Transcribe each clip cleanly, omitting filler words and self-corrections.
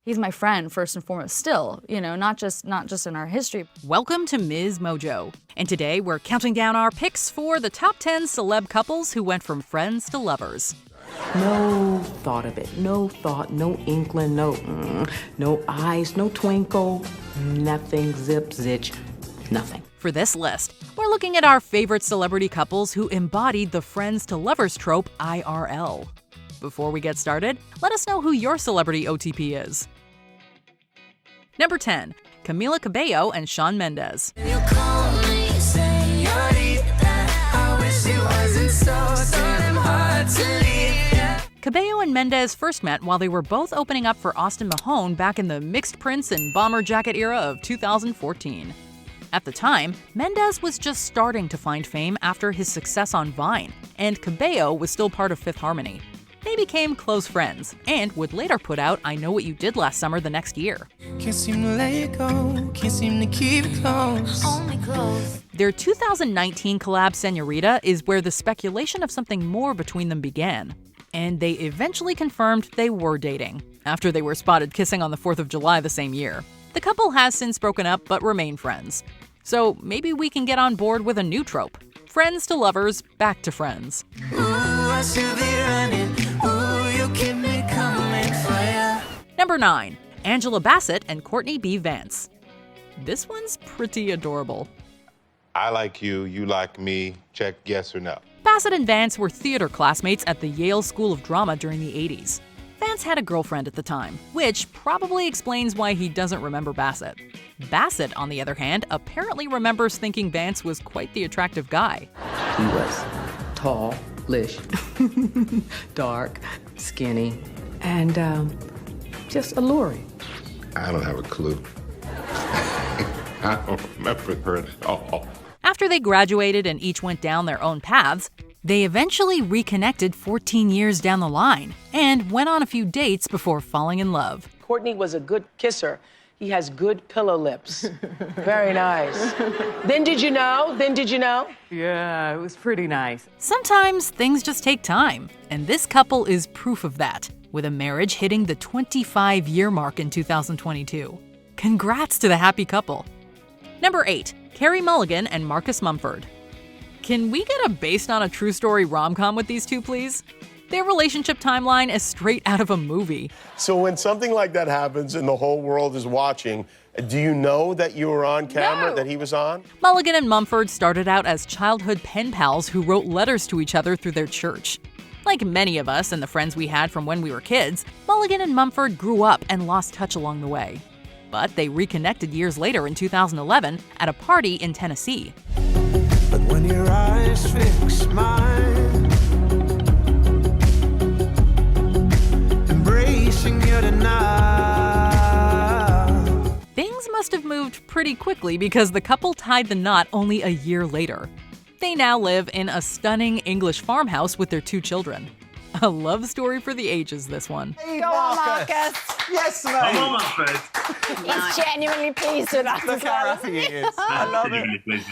He's my friend, first and foremost, still, not just in our history. Welcome to MsMojo. And today we're counting down our picks for the top 10 celeb couples who went from friends to lovers. No thought of it, no thought, no inkling, no eyes, no twinkle, nothing, zip, zitch, nothing. For this list, we're looking at our favorite celebrity couples who embodied the friends to lovers trope IRL. Before we get started, let us know who your celebrity OTP is. Number 10, Camila Cabello and Shawn Mendes. Cabello and Mendes first met while they were both opening up for Austin Mahone back in the mixed prints and bomber jacket era of 2014. At the time, Mendes was just starting to find fame after his success on Vine, and Cabello was still part of Fifth Harmony. They became close friends, and would later put out I Know What You Did Last Summer the next year. Can't seem to let it go, can't seem to keep it close. Only close. Their 2019 collab Señorita is where the speculation of something more between them began. And they eventually confirmed they were dating, after they were spotted kissing on the 4th of July the same year. The couple has since broken up but remain friends. So maybe we can get on board with a new trope. Friends to lovers, back to friends. Ooh, I should be running. Ooh, you keep me coming for ya. Number 9, Angela Bassett and Courtney B. Vance. This one's pretty adorable. I like you, you like me, check yes or no. Bassett and Vance were theater classmates at the Yale School of Drama during the 80s. Vance had a girlfriend at the time, which probably explains why he doesn't remember Bassett. Bassett, on the other hand, apparently remembers thinking Vance was quite the attractive guy. He was tallish, dark, skinny, and just alluring. I don't have a clue. I don't remember her at all. After they graduated and each went down their own paths, they eventually reconnected 14 years down the line and went on a few dates before falling in love. Courtney was a good kisser. He has good pillow lips. Very nice. Then did you know? Yeah, it was pretty nice. Sometimes things just take time, and this couple is proof of that, with a marriage hitting the 25-year mark in 2022. Congrats to the happy couple. Number 8, Carey Mulligan and Marcus Mumford. Can we get a based on a true story rom-com with these two, please? Their relationship timeline is straight out of a movie. So when something like that happens and the whole world is watching, do you know that you were on camera, that he was on? Mulligan and Mumford started out as childhood pen pals who wrote letters to each other through their church. Like many of us and the friends we had from when we were kids, Mulligan and Mumford grew up and lost touch along the way. But they reconnected years later in 2011 at a party in Tennessee. But when your eyes fix mine, embracing you tonight. Things must have moved pretty quickly because the couple tied the knot only a year later. They now live in a stunning English farmhouse with their 2 children. A love story for the ages, this one. Go on, Marcus. Yes, mate. I'm on Mumford. He's genuinely pleased with us. Look how happy he is. I love it.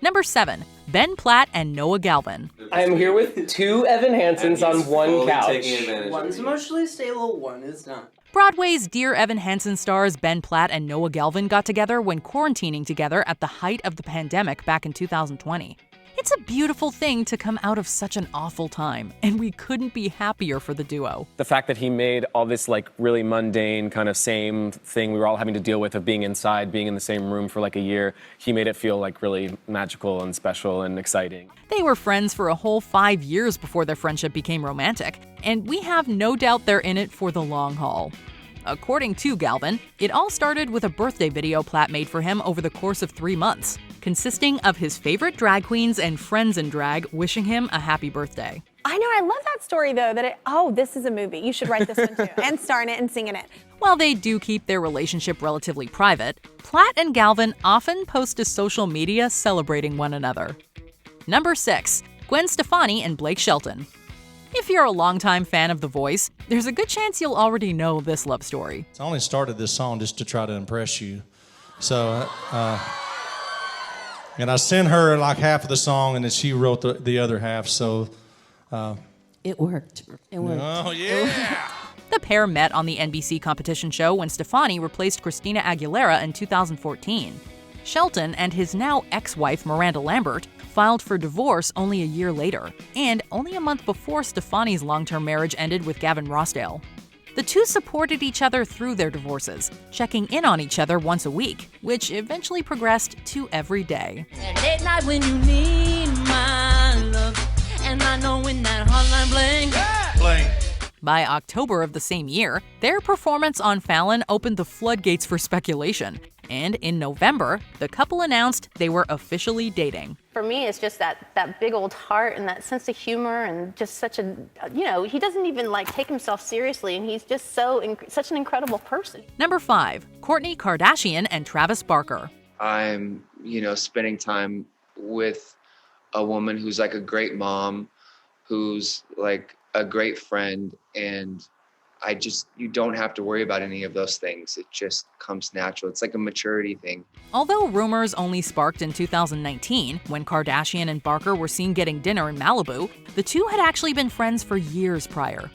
Number 7, Ben Platt and Noah Galvin. I am here with 2 Evan Hansons on one couch. One's emotionally stable, one is not. Broadway's Dear Evan Hansen stars Ben Platt and Noah Galvin got together when quarantining together at the height of the pandemic back in 2020. It's a beautiful thing to come out of such an awful time, and we couldn't be happier for the duo. The fact that he made all this really mundane kind of same thing we were all having to deal with of being inside, being in the same room for a year, he made it feel really magical and special and exciting. They were friends for a whole 5 years before their friendship became romantic, and we have no doubt they're in it for the long haul. According to Galvin, it all started with a birthday video Platt made for him over the course of 3 months, consisting of his favorite drag queens and friends in drag wishing him a happy birthday. I know, I love that story though, this is a movie. You should write this one too, and star in it and sing in it. While they do keep their relationship relatively private, Platt and Galvin often post to social media celebrating one another. Number 6, Gwen Stefani and Blake Shelton. If you're a longtime fan of The Voice, there's a good chance you'll already know this love story. I only started this song just to try to impress you. So, and I sent her half of the song, and then she wrote the other half, so... It worked. It worked. Oh, yeah! The pair met on the NBC competition show when Stefani replaced Christina Aguilera in 2014. Shelton and his now ex-wife Miranda Lambert filed for divorce only a year later, and only a month before Stefani's long-term marriage ended with Gavin Rossdale. The two supported each other through their divorces, checking in on each other once a week, which eventually progressed to every day. Late night when you need my love, and I know when that hotline bling. By October of the same year, their performance on Fallon opened the floodgates for speculation, and in November, the couple announced they were officially dating. For me, it's just that big old heart and that sense of humor and just such a, he doesn't even take himself seriously, and he's just such an incredible person. Number 5, Kourtney Kardashian and Travis Barker. I'm, spending time with a woman who's like a great mom, who's like a great friend, and you don't have to worry about any of those things. It just comes natural. It's like a maturity thing. Although rumors only sparked in 2019, when Kardashian and Barker were seen getting dinner in Malibu, the two had actually been friends for years prior.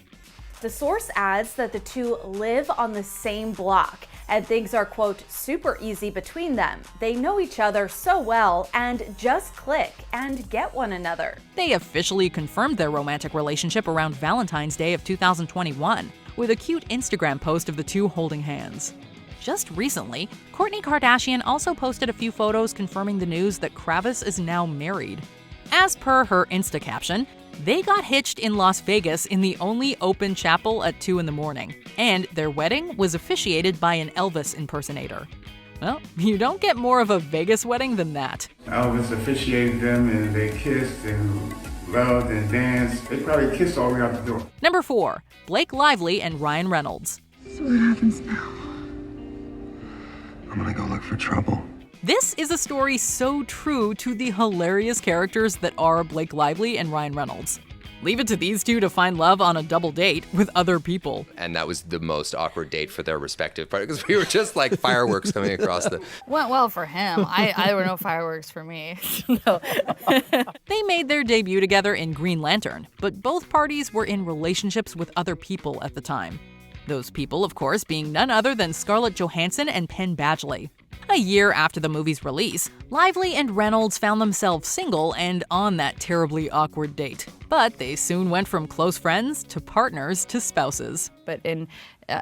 The source adds that the two live on the same block, and things are, quote, super easy between them. They know each other so well and just click and get one another. They officially confirmed their romantic relationship around Valentine's Day of 2021, with a cute Instagram post of the two holding hands. Just recently, Kourtney Kardashian also posted a few photos confirming the news that Travis is now married. As per her Insta caption, they got hitched in Las Vegas in the only open chapel at 2 in the morning, and their wedding was officiated by an Elvis impersonator. Well, you don't get more of a Vegas wedding than that. Elvis officiated them, and they kissed and loved and danced. They probably kissed all the way out the door. Number 4, Blake Lively and Ryan Reynolds. So what happens now? I'm gonna go look for trouble. This is a story so true to the hilarious characters that are Blake Lively and Ryan Reynolds. Leave it to these two to find love on a double date with other people. And that was the most awkward date for their respective partners, because we were just like fireworks coming across the... Went well for him. There were no fireworks for me. No. They made their debut together in Green Lantern, but both parties were in relationships with other people at the time. Those people, of course, being none other than Scarlett Johansson and Penn Badgley. A year after the movie's release, Lively and Reynolds found themselves single and on that terribly awkward date. But they soon went from close friends to partners to spouses. But in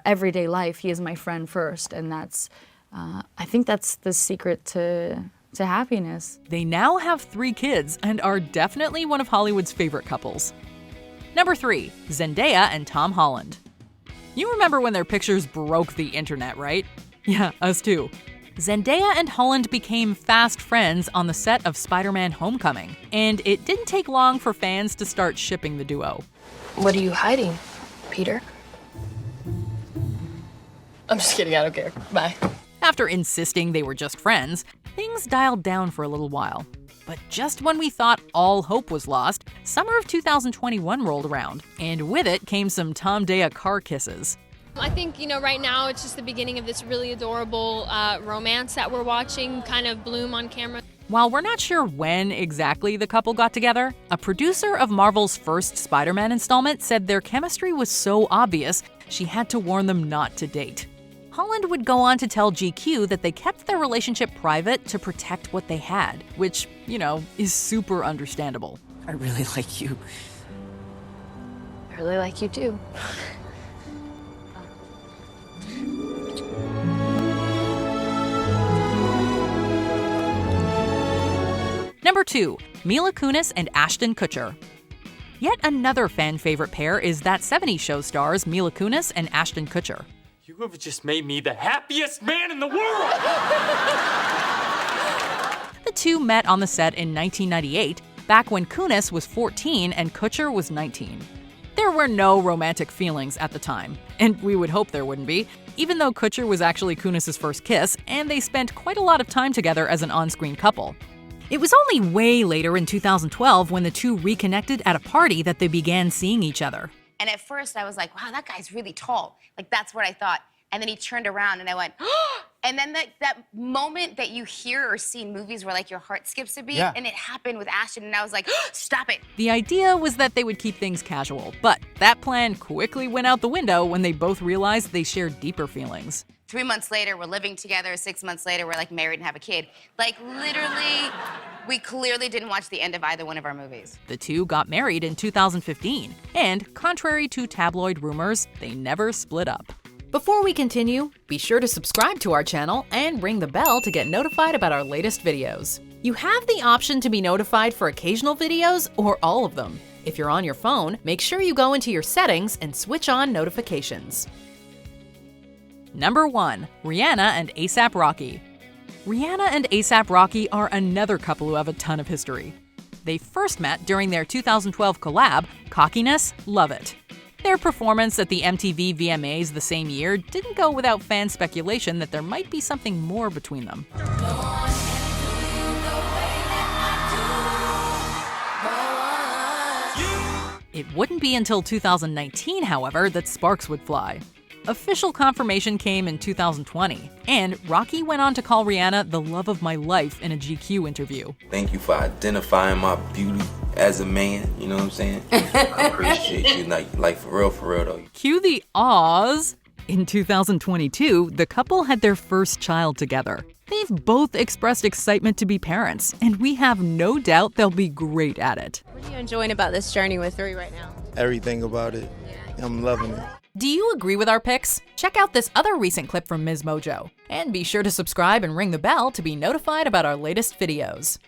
everyday life, he is my friend first, and I think that's the secret to happiness. They now have 3 kids and are definitely one of Hollywood's favorite couples. Number 3, Zendaya and Tom Holland. You remember when their pictures broke the internet, right? Yeah, us too. Zendaya and Holland became fast friends on the set of Spider-Man: Homecoming, and it didn't take long for fans to start shipping the duo. What are you hiding, Peter? I'm just kidding, I don't care. Bye. After insisting they were just friends, things dialed down for a little while. But just when we thought all hope was lost, summer of 2021 rolled around, and with it came some Tom Daya car kisses. I think, right now it's just the beginning of this really adorable romance that we're watching kind of bloom on camera. While we're not sure when exactly the couple got together, a producer of Marvel's first Spider-Man installment said their chemistry was so obvious she had to warn them not to date. Holland would go on to tell GQ that they kept their relationship private to protect what they had, which, is super understandable. I really like you. I really like you too. Number 2, Mila Kunis and Ashton Kutcher. Yet another fan favorite pair is That 70s Show stars Mila Kunis and Ashton Kutcher. You have just made me the happiest man in the world! The two met on the set in 1998, back when Kunis was 14 and Kutcher was 19. There were no romantic feelings at the time, and we would hope there wouldn't be, even though Kutcher was actually Kunis' first kiss, and they spent quite a lot of time together as an on-screen couple. It was only way later in 2012 when the two reconnected at a party that they began seeing each other. And at first I was like, wow, that guy's really tall. Like, that's what I thought. And then he turned around and I went, oh! And then that moment that you hear or see in movies where like your heart skips a beat, and it happened with Ashton, and I was like, stop it. The idea was that they would keep things casual, but that plan quickly went out the window when they both realized they shared deeper feelings. 3 months later, we're living together. 6 months later, we're like married and have a kid. Like literally, we clearly didn't watch the end of either one of our movies. The two got married in 2015, and contrary to tabloid rumors, they never split up. Before we continue, be sure to subscribe to our channel and ring the bell to get notified about our latest videos. You have the option to be notified for occasional videos or all of them. If you're on your phone, make sure you go into your settings and switch on notifications. Number 1. Rihanna and A$AP Rocky. Rihanna and A$AP Rocky are another couple who have a ton of history. They first met during their 2012 collab, Cockiness, Love It. Their performance at the MTV VMAs the same year didn't go without fan speculation that there might be something more between them. It wouldn't be until 2019, however, that sparks would fly. Official confirmation came in 2020, and Rocky went on to call Rihanna the love of my life in a GQ interview. Thank you for identifying my beauty as a man, you know what I'm saying? I appreciate you, like for real though. Cue the awes. In 2022, the couple had their first child together. They've both expressed excitement to be parents, and we have no doubt they'll be great at it. What are you enjoying about this journey with Three right now? Everything about it. I'm loving it. Do you agree with our picks? Check out this other recent clip from MsMojo. And be sure to subscribe and ring the bell to be notified about our latest videos.